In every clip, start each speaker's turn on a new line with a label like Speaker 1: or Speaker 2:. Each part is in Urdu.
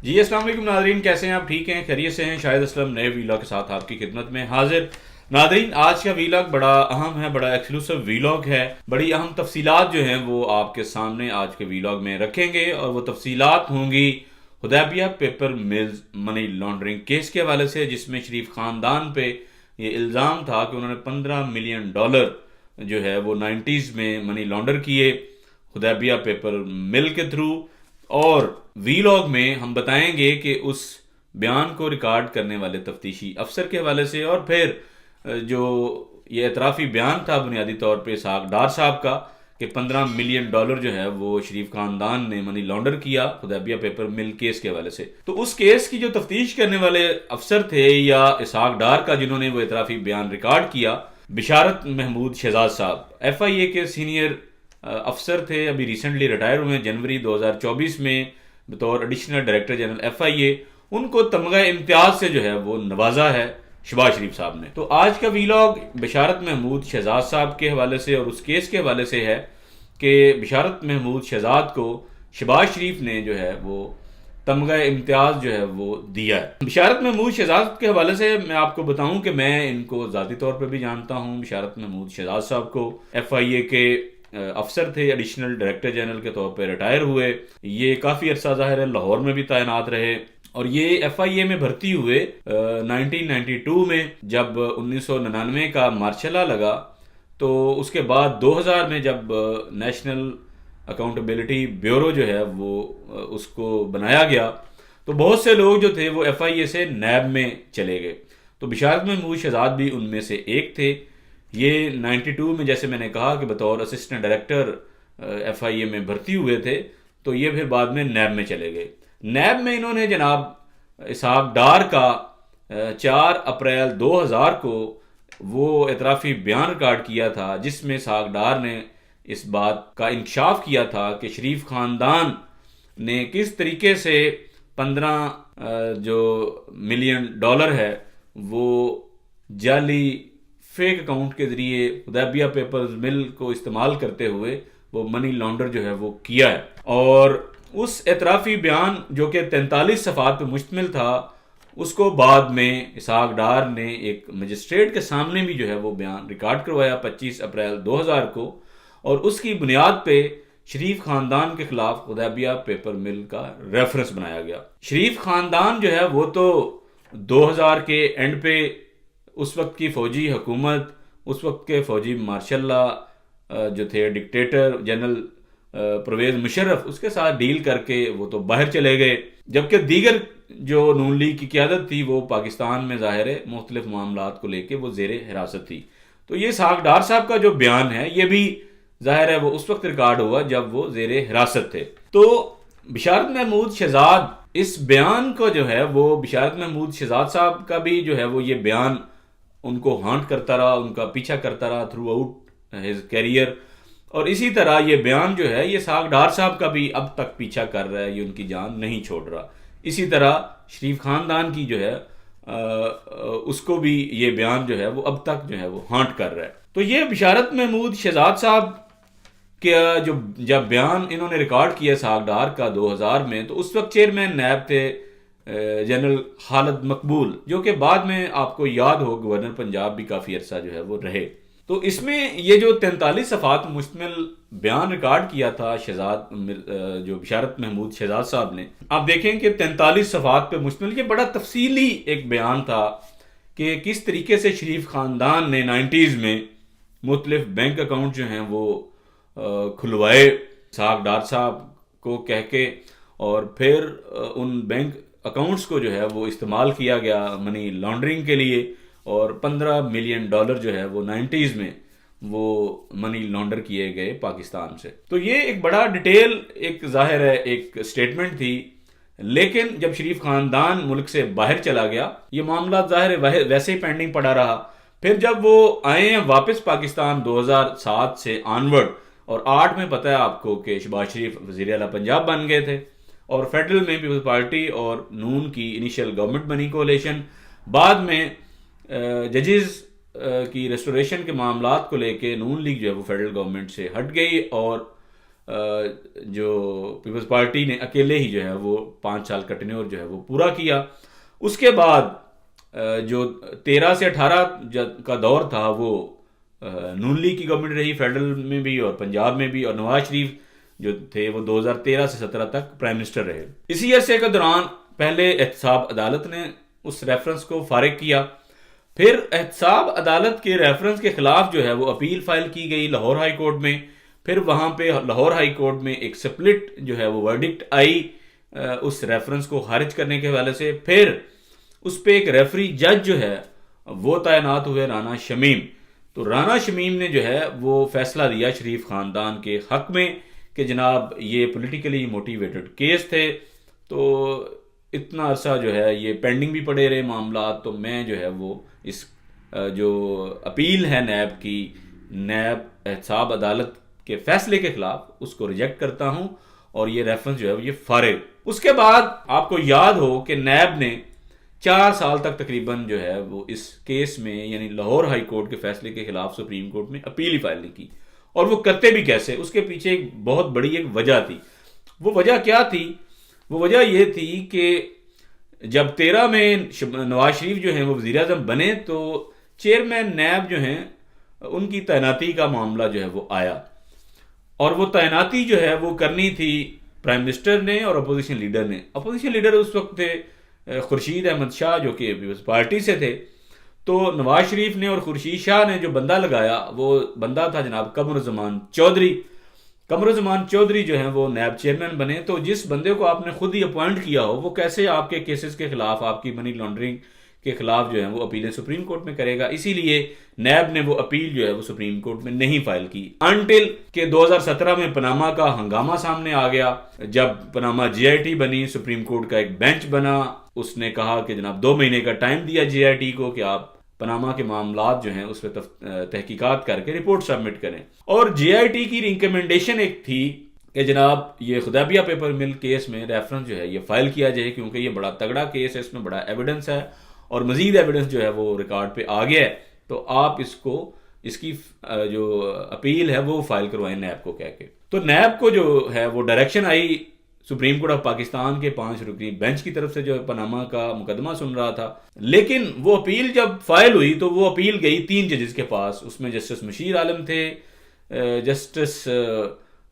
Speaker 1: جی السلام علیکم ناظرین، کیسے ہیں آپ؟ ٹھیک ہیں، خیریت سے ہیں؟ شاہد اسلم نئے ویلاگ کے ساتھ آپ کی خدمت میں حاضر۔ ناظرین، آج کا ویلاگ بڑا اہم ہے، بڑا ایکسکلوسیو ویلاگ ہے۔ بڑی اہم تفصیلات جو ہیں وہ آپ کے سامنے آج کے ویلاگ میں رکھیں گے، اور وہ تفصیلات ہوں گی Hudaibiya paper mills money laundering case کے حوالے سے، جس میں شریف خاندان پہ یہ الزام تھا کہ انہوں نے $15 ملین جو ہے وہ 90s میں منی لانڈر کیے حدیبیہ پیپر مل کے تھرو۔ اور ویلاگ میں ہم بتائیں گے کہ اس بیان کو ریکارڈ کرنے والے تفتیشی افسر کے حوالے سے، اور پھر جو یہ اعترافی بیان تھا بنیادی طور پہ اسحاق ڈار صاحب کا کہ $15 ملین جو ہے وہ شریف خاندان نے منی لانڈر کیا حدیبیہ پیپر مل کیس کے حوالے سے۔ تو اس کیس کی جو تفتیش کرنے والے افسر تھے یا اسحاق ڈار کا جنہوں نے وہ اعترافی بیان ریکارڈ کیا، بشارت محمود شہزاد صاحب FIA کے سینئر افسر تھے، ابھی ریسنٹلی ریٹائر ہوئے جنوری 2024 میں بطور ایڈیشنل ڈائریکٹر جنرل FIA۔ ان کو تمغہ امتیاز سے جو ہے وہ نوازا ہے شہباز شریف صاحب نے۔ تو آج کا ویلاگ بشارت محمود شہزاد صاحب کے حوالے سے اور اس کیس کے حوالے سے ہے کہ بشارت محمود شہزاد کو شہباز شریف نے جو ہے وہ تمغہ امتیاز جو ہے وہ دیا ہے۔ بشارت محمود شہزاد کے حوالے سے میں آپ کو بتاؤں کہ میں ان کو ذاتی طور پہ بھی جانتا ہوں۔ بشارت محمود شہزاد صاحب کو FIA کے افسر تھے، ایڈیشنل ڈائریکٹر جنرل کے طور پہ ریٹائر ہوئے۔ یہ کافی عرصہ ظاہر ہے لاہور میں بھی تعینات رہے، اور یہ FIA میں بھرتی ہوئے 1992 میں، جب 1999 کا مارشل لا لگا تو اس کے بعد 2000 میں جب نیشنل اکاؤنٹیبلٹی بیورو جو ہے وہ اس کو بنایا گیا تو بہت سے لوگ جو تھے وہ FIA سے نیب میں چلے گئے۔ تو بشارت محمود شہزاد بھی ان میں سے ایک تھے۔ یہ 92 میں جیسے میں نے کہا کہ بطور اسسٹنٹ ڈائریکٹر FIA میں بھرتی ہوئے تھے، تو یہ پھر بعد میں نیب میں چلے گئے۔ نیب میں انہوں نے جناب اسحاق ڈار کا 4 اپریل 2000 کو وہ اعترافی بیان ریکارڈ کیا تھا، جس میں اسحاق ڈار نے اس بات کا انکشاف کیا تھا کہ شریف خاندان نے کس طریقے سے 15 ملین ڈالر ہے وہ جعلی فیک اکاؤنٹ کے ذریعے حدیبیہ پیپرز مل کو استعمال کرتے ہوئے وہ منی لانڈر جو ہے وہ کیا ہے۔ اور اس اعترافی بیان جو کہ 43 صفحات پہ مشتمل تھا، اس کو بعد میں اسحاق ڈار نے ایک مجسٹریٹ کے سامنے بھی جو ہے وہ بیان ریکارڈ کروایا 25 اپریل 2000 کو، اور اس کی بنیاد پہ شریف خاندان کے خلاف حدیبیہ پیپر مل کا ریفرنس بنایا گیا۔ شریف خاندان جو ہے وہ تو 2000 کے اینڈ پہ اس وقت کی فوجی حکومت، اس وقت کے فوجی مارشل لا جو تھے ڈکٹیٹر جنرل پرویز مشرف، اس کے ساتھ ڈیل کر کے وہ تو باہر چلے گئے، جبکہ دیگر جو نون لیگ کی قیادت تھی وہ پاکستان میں ظاہر ہے مختلف معاملات کو لے کے وہ زیر حراست تھی۔ تو یہ اسحاق ڈار صاحب کا جو بیان ہے یہ بھی ظاہر ہے وہ اس وقت ریکارڈ ہوا جب وہ زیر حراست تھے۔ تو بشارت محمود شہزاد اس بیان کو جو ہے وہ بشارت محمود شہزاد صاحب کا بھی جو ہے وہ یہ بیان ان کو ہانٹ کرتا رہا، ان کا پیچھا کرتا رہا تھرو آؤٹ ہز کیریئر، اور اسی طرح یہ بیان جو ہے یہ اسحاق ڈار صاحب کا بھی اب تک پیچھا کر رہا ہے، یہ ان کی جان نہیں چھوڑ رہا۔ اسی طرح شریف خاندان کی جو ہے اس کو بھی یہ بیان جو ہے وہ اب تک جو ہے وہ ہانٹ کر رہا ہے۔ تو یہ بشارت محمود شہزاد صاحب کے جب بیان انہوں نے ریکارڈ کیا اسحاق ڈار کا 2000 میں، تو اس وقت چیئرمین نیب تھے جنرل خالد مقبول، جو کہ بعد میں آپ کو یاد ہو گورنر پنجاب بھی کافی عرصہ جو ہے وہ رہے۔ تو اس میں یہ جو 43 صفحات مشتمل بیان ریکارڈ کیا تھا جو بشارت محمود شہزاد صاحب نے، آپ دیکھیں کہ 43 صفحات پہ مشتمل یہ بڑا تفصیلی ایک بیان تھا کہ کس طریقے سے شریف خاندان نے 90s میں مختلف بینک اکاؤنٹ جو ہیں وہ کھلوائے اسحاق ڈار صاحب کو کہہ کے، اور پھر ان بینک اکاؤنٹس کو جو ہے وہ استعمال کیا گیا منی لانڈرنگ کے لیے، اور $15 ملین جو ہے وہ 90s میں وہ منی لانڈر کیے گئے پاکستان سے۔ تو یہ ایک بڑا ڈیٹیل ایک ظاہر ہے ایک سٹیٹمنٹ تھی، لیکن جب شریف خاندان ملک سے باہر چلا گیا یہ معاملات ظاہر ہے ویسے ہی پینڈنگ پڑا رہا۔ پھر جب وہ آئے ہیں واپس پاکستان 2007 سے آنورڈ، اور 8 میں پتہ ہے آپ کو کہ شہباز شریف وزیر اعلیٰ پنجاب بن گئے تھے، اور فیڈرل میں پیپلز پارٹی اور نون کی انیشیل گورنمنٹ بنی کولیشن۔ بعد میں ججز کی ریسٹوریشن کے معاملات کو لے کے نون لیگ جو ہے وہ فیڈرل گورنمنٹ سے ہٹ گئی، اور جو پیپلز پارٹی نے اکیلے ہی جو ہے وہ 5 سال کا ٹینیور جو ہے وہ پورا کیا. اس کے بعد جو 13 سے 18 کا دور تھا وہ نون لیگ کی گورنمنٹ رہی فیڈرل میں بھی اور پنجاب میں بھی, اور نواز شریف جو تھے وہ 2013 سے 17 تک پرائم منسٹر رہے. اسی عرصے کے دوران پہلے احتساب عدالت نے اس ریفرنس کو فارغ کیا, پھر احتساب عدالت کے ریفرنس کے خلاف جو ہے وہ اپیل فائل کی گئی لاہور ہائی کورٹ میں. پھر وہاں پہ لاہور ہائی کورٹ میں ایک سپلٹ جو ہے وہ ورڈکٹ آئی اس ریفرنس کو خارج کرنے کے حوالے سے. پھر اس پہ ایک ریفری جج جو ہے وہ تعینات ہوئے رانا شمیم. تو رانا شمیم نے جو ہے وہ فیصلہ دیا شریف خاندان کے حق میں کہ جناب یہ پولیٹیکلی موٹیویٹڈ کیس تھے, تو اتنا عرصہ جو ہے یہ پینڈنگ بھی پڑے رہے معاملات, تو میں جو ہے وہ اس جو اپیل ہے نیب کی, نیب احتساب عدالت کے فیصلے کے خلاف, اس کو ریجیکٹ کرتا ہوں اور یہ ریفرنس جو ہے یہ فارغ. اس کے بعد آپ کو یاد ہو کہ نیب نے 4 سال تک تقریباً جو ہے وہ اس کیس میں یعنی لاہور ہائی کورٹ کے فیصلے کے خلاف سپریم کورٹ میں اپیل ہی فائل نہیں کی. اور وہ کرتے بھی کیسے, اس کے پیچھے ایک بہت بڑی ایک وجہ تھی. وہ وجہ کیا تھی؟ وہ وجہ یہ تھی کہ جب 13 میں نواز شریف جو ہیں وہ وزیر اعظم بنے تو چیئرمین نیب جو ہیں ان کی تعیناتی کا معاملہ جو ہے وہ آیا, اور وہ تعیناتی جو ہے وہ کرنی تھی پرائم منسٹر نے اور اپوزیشن لیڈر نے. اپوزیشن لیڈر اس وقت تھے خورشید احمد شاہ جو کہ پیپلز پارٹی سے تھے. تو نواز شریف نے اور خورشید شاہ نے جو بندہ لگایا وہ بندہ تھا جناب قمرالزمان چودھری. قمرالزمان چودھری جو ہیں وہ نیب چیئرمین بنے. تو جس بندے کو آپ نے خود ہی اپوائنٹ کیا ہو وہ کیسے آپ کے کیسز کے خلاف, آپ کی منی لانڈرنگ کے خلاف جو ہے وہ اپیلیں سپریم کورٹ میں کرے گا. اسی لیے نیب نے وہ اپیل جو ہے وہ سپریم کورٹ میں نہیں فائل کی انٹل کہ 2017 میں پناما کا ہنگامہ سامنے آ گیا. جب پناما جے آئی ٹی بنی, سپریم کورٹ کا ایک بینچ بنا, اس نے کہا کہ جناب 2 مہینے کا ٹائم دیا جے آئی ٹی کو کہ آپ پناما کے معاملات جو ہیں اس پہ تحقیقات کر کے رپورٹ سبمٹ کریں. اور جے آئی ٹی کی ریکمنڈیشن ایک تھی کہ جناب یہ خدیبیہ پیپر مل کیس میں ریفرنس جو ہے یہ فائل کیا جائے, کیونکہ یہ بڑا تگڑا کیس ہے, اس میں بڑا ایویڈنس ہے اور مزید ایویڈنس جو ہے وہ ریکارڈ پہ آ گیا ہے, تو آپ اس کی جو اپیل ہے وہ فائل کروائیں نیب کو کہہ کے. تو نیب کو جو ہے وہ direction I supreme court of Pakistan کے 5 رکنی بینچ کی طرف سے جو پناما کا مقدمہ سن رہا تھا. لیکن وہ اپیل جب فائل ہوئی تو وہ اپیل گئی 3 ججز کے پاس. اس میں جسٹس مشیر عالم تھے, جسٹس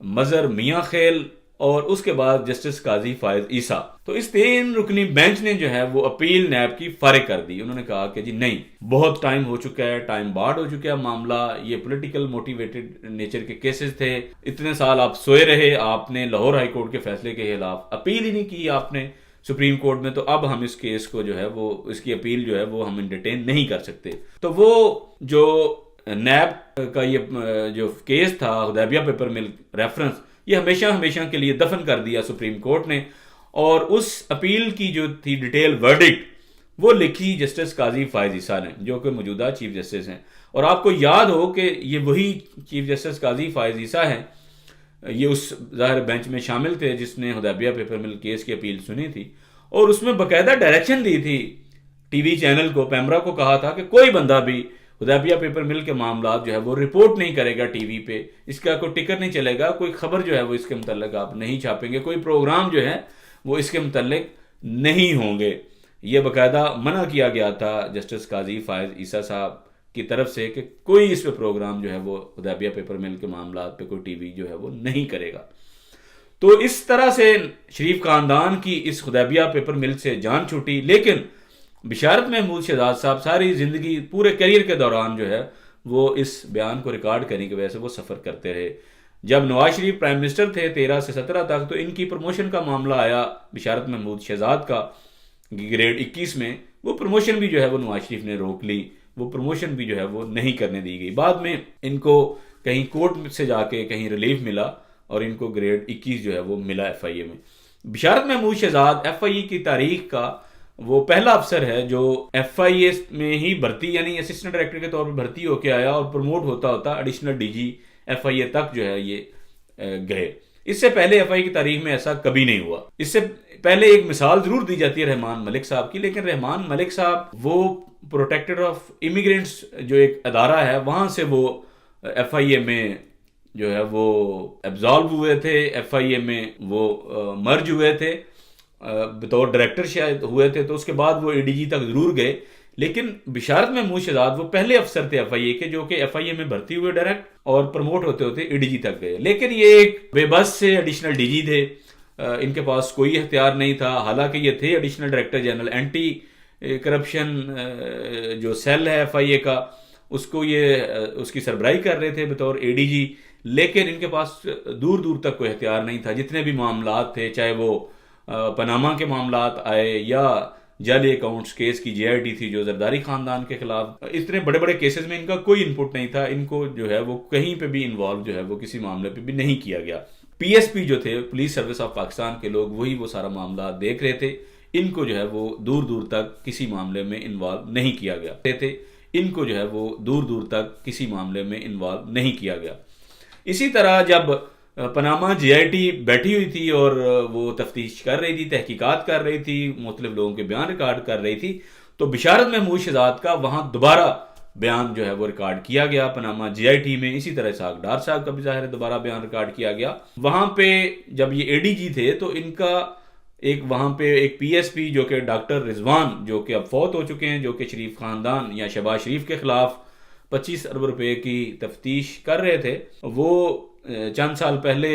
Speaker 1: مظہر میاں خیل اور اس کے بعد جسٹس قاضی فائز عیسیٰ. تو اس 3 رکنی بینچ نے جو ہے وہ اپیل نیب کی فارغ کر دی. انہوں نے کہا کہ جی نہیں, بہت ٹائم ہو چکا ہے, ٹائم بارڈ ہو چکا ہے معاملہ, یہ پولیٹیکل موٹیویٹڈ نیچر کے کیسز تھے, اتنے سال آپ سوئے رہے, آپ نے لاہور ہائی کورٹ کے فیصلے کے خلاف اپیل ہی نہیں کی آپ نے سپریم کورٹ میں, تو اب ہم اس کیس کو جو ہے وہ اس کی اپیل جو ہے وہ ہم انٹرٹین نہیں کر سکتے. تو وہ جو نیب کا یہ جو کیس تھا حدیبیہ پیپر مل ریفرنس, یہ ہمیشہ کے لیے دفن کر دیا سپریم کورٹ نے. اور اس اپیل کی جو تھی ڈیٹیل ورڈکٹ وہ لکھی جسٹس قاضی فائز عیسیٰ نے, جو کہ موجودہ چیف جسٹس ہیں. اور آپ کو یاد ہو کہ یہ وہی چیف جسٹس قاضی فائز عیسیٰ ہیں, یہ اس ظاہر بینچ میں شامل تھے جس نے حدیبیہ پیپر مل کیس کی اپیل سنی تھی, اور اس میں باقاعدہ ڈائریکشن دی تھی ٹی وی چینل کو, پیمرا کو کہا تھا کہ کوئی بندہ بھی حدیبیہ پیپر مل کے معاملات جو ہے وہ رپورٹ نہیں کرے گا ٹی وی پہ, اس کا کوئی ٹکر نہیں چلے گا, کوئی خبر جو ہے وہ اس کے متعلق آپ نہیں چھاپیں گے, کوئی پروگرام جو ہے وہ اس کے متعلق نہیں ہوں گے. یہ باقاعدہ منع کیا گیا تھا جسٹس قاضی فائز عیسیٰ صاحب کی طرف سے کہ کوئی اس پہ پروگرام جو ہے وہ حدیبیہ پیپر مل کے معاملات پہ کوئی ٹی وی جو ہے وہ نہیں کرے گا. تو اس طرح سے شریف خاندان کی اس حدیبیہ پیپر مل سے جان چھوٹی. لیکن بشارت محمود شہزاد صاحب ساری زندگی پورے کیریئر کے دوران جو ہے وہ اس بیان کو ریکارڈ کرنے کی وجہ سے وہ سفر کرتے رہے. جب نواز شریف پرائم منسٹر تھے 13 سے 17 تک, تو ان کی پروموشن کا معاملہ آیا بشارت محمود شہزاد کا گریڈ 21 میں, وہ پروموشن بھی جو ہے وہ نواز شریف نے روک لی, وہ پروموشن بھی جو ہے وہ نہیں کرنے دی گئی. بعد میں ان کو کہیں کورٹ سے جا کے کہیں ریلیف ملا اور ان کو گریڈ 21 جو ہے وہ ملا ایف آئی اے میں. بشارت محمود شہزاد ایف آئی اے کی تاریخ کا وہ پہلا افسر ہے جو ایف آئی اے میں ہی بھرتی یعنی اسسٹنٹ ڈائریکٹر کے طور پر بھرتی ہو کے آیا اور پروموٹ ہوتا ہوتا additional D G F I اے تک جو ہے یہ گئے. اس سے پہلے ایف آئی اے کی تاریخ میں ایسا کبھی نہیں ہوا. اس سے پہلے ایک مثال ضرور دی جاتی ہے رحمان ملک صاحب کی, لیکن رحمان ملک صاحب وہ پروٹیکٹر آف امیگرینٹس جو ایک ادارہ ہے وہاں سے وہ ایف آئی اے میں جو ہے وہ ایبزالو ہوئے تھے ایف آئی اے میں، وہ مرج ہوئے تھے بطور ڈائریکٹر شاید ہوئے تھے، تو اس کے بعد وہ اے ڈی جی تک ضرور گئے، لیکن بشارت محمود شہزاد وہ پہلے افسر تھے ایف آئی اے کے جو کہ ایف آئی اے میں بھرتی ہوئے ڈائریکٹ اور پروموٹ ہوتے ہوتے اے ڈی جی تک گئے، لیکن یہ ایک بے بس سے ایڈیشنل ڈی جی تھے، ان کے پاس کوئی اختیار نہیں تھا، حالانکہ یہ تھے additional director general anti corruption جو سیل ہے ایف آئی اے کا، اس کو یہ اس کی سربراہی کر رہے تھے بطور اے ڈی جی، لیکن ان کے پاس دور دور تک کوئی اختیار نہیں تھا، جتنے بھی معاملات تھے چاہے وہ پاناما کے معاملات آئے یا جعلی اکاؤنٹس کیس کی جے آئی ٹی تھی جو زرداری خاندان کے خلاف، اتنے بڑے بڑے کیسز میں ان کا کوئی انپٹ نہیں تھا، ان کو جو ہے وہ کہیں پہ بھی انوالو جو ہے وہ کسی معاملے پہ بھی نہیں کیا گیا۔ پی ایس پی جو تھے پولیس سروس آف پاکستان کے لوگ، وہی وہ سارا معاملات دیکھ رہے تھے، ان کو جو ہے وہ دور دور تک کسی معاملے میں انوالو نہیں کیا گیا تھے، ان کو جو ہے وہ دور دور تک کسی معاملے میں انوالو نہیں کیا گیا۔ اسی طرح جب پاناما جے آئی ٹی بیٹھی ہوئی تھی اور وہ تفتیش کر رہی تھی، تحقیقات کر رہی تھی، مختلف لوگوں کے بیان ریکارڈ کر رہی تھی، تو بشارت محمود شہزاد کا وہاں دوبارہ بیان جو ہے وہ ریکارڈ کیا گیا پاناما جے آئی ٹی میں، اسی طرح اسحاق ڈار صاحب کا بھی ظاہر ہے دوبارہ بیان ریکارڈ کیا گیا۔ وہاں پہ جب یہ اے ڈی جی تھے تو ان کا ایک وہاں پہ ایک پی ایس پی جو کہ ڈاکٹر رضوان جو کہ اب فوت ہو چکے ہیں، جو کہ شریف خاندان یا شہباز شریف کے خلاف 25 ارب روپے کی تفتیش کر رہے تھے، وہ چند سال پہلے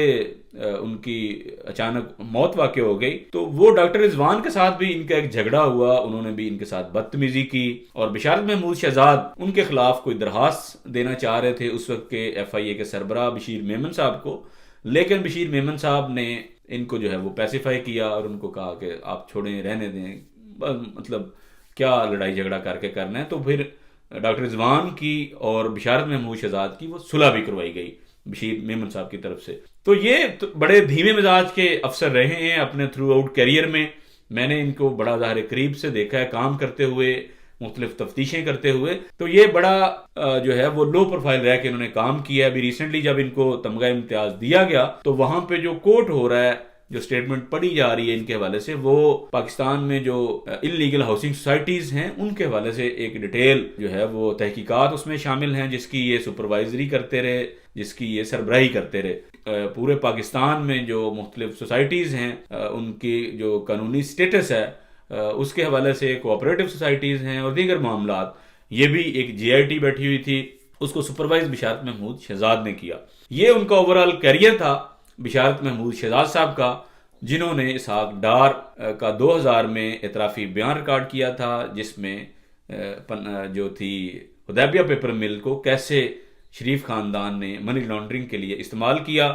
Speaker 1: ان کی اچانک موت واقع ہو گئی، تو وہ ڈاکٹر رضوان کے ساتھ بھی ان کا ایک جھگڑا ہوا، انہوں نے بھی ان کے ساتھ بدتمیزی کی، اور بشارت محمود شہزاد ان کے خلاف کوئی درخواست دینا چاہ رہے تھے اس وقت کے ایف آئی اے کے سربراہ بشیر میمن صاحب کو، لیکن بشیر میمن صاحب نے ان کو جو ہے وہ پیسیفائی کیا اور ان کو کہا کہ آپ چھوڑیں، رہنے دیں، مطلب کیا لڑائی جھگڑا کر کے کرنا ہے، تو پھر ڈاکٹر رضوان کی اور بشارت محمود شہزاد کی وہ صلح بھی کروائی گئی بشیر میمن صاحب کی طرف سے۔ تو یہ بڑے دھیمے مزاج کے افسر رہے ہیں اپنے تھرو آؤٹ کیریئر میں نے ان کو بڑا ظاہر قریب سے دیکھا ہے کام کرتے ہوئے، مختلف تفتیشیں کرتے ہوئے، تو یہ بڑا جو ہے وہ لو پروفائل رہ کے انہوں نے کام کیا ہے۔ ابھی ریسنٹلی جب ان کو تمغہ امتیاز دیا گیا تو وہاں پہ جو کوٹ ہو رہا ہے، جو سٹیٹمنٹ پڑھی جا رہی ہے ان کے حوالے سے، وہ پاکستان میں جو انلیگل ہاؤسنگ سوسائٹیز ہیں ان کے حوالے سے ایک ڈیٹیل جو ہے وہ تحقیقات اس میں شامل ہیں، جس کی یہ سپروائزری کرتے رہے، جس کی یہ سربراہی کرتے رہے۔ پورے پاکستان میں جو مختلف سوسائٹیز ہیں ان کی جو قانونی سٹیٹس ہے اس کے حوالے سے، کوآپریٹو سوسائٹیز ہیں اور دیگر معاملات، یہ بھی ایک جے آئی ٹی بیٹھی ہوئی تھی، اس کو سپروائز بشارت محمود شہزاد نے کیا۔ یہ ان کا اوورآل کیریئر تھا بشارت محمود شہزاد صاحب کا، جنہوں نے اسحاق ڈار کا 2000 میں اعترافی بیان ریکارڈ کیا تھا، جس میں جو تھی حدیبیہ پیپر مل کو کیسے شریف خاندان نے منی لانڈرنگ کے لیے استعمال کیا۔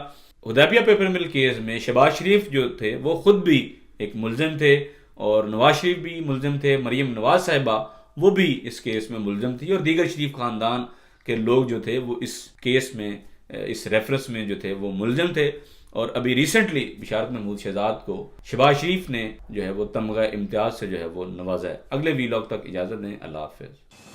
Speaker 1: حدیبیہ پیپر مل کیس میں شہباز شریف جو تھے وہ خود بھی ایک ملزم تھے، اور نواز شریف بھی ملزم تھے، مریم نواز صاحبہ وہ بھی اس کیس میں ملزم تھی، اور دیگر شریف خاندان کے لوگ جو تھے وہ اس کیس میں، اس ریفرنس میں جو تھے وہ ملزم تھے۔ اور ابھی ریسنٹلی بشارت محمود شہزاد کو شہباز شریف نے جو ہے وہ تمغہ امتیاز سے جو ہے وہ نوازا ہے۔ اگلے ویلاگ تک اجازت دیں، اللہ حافظ۔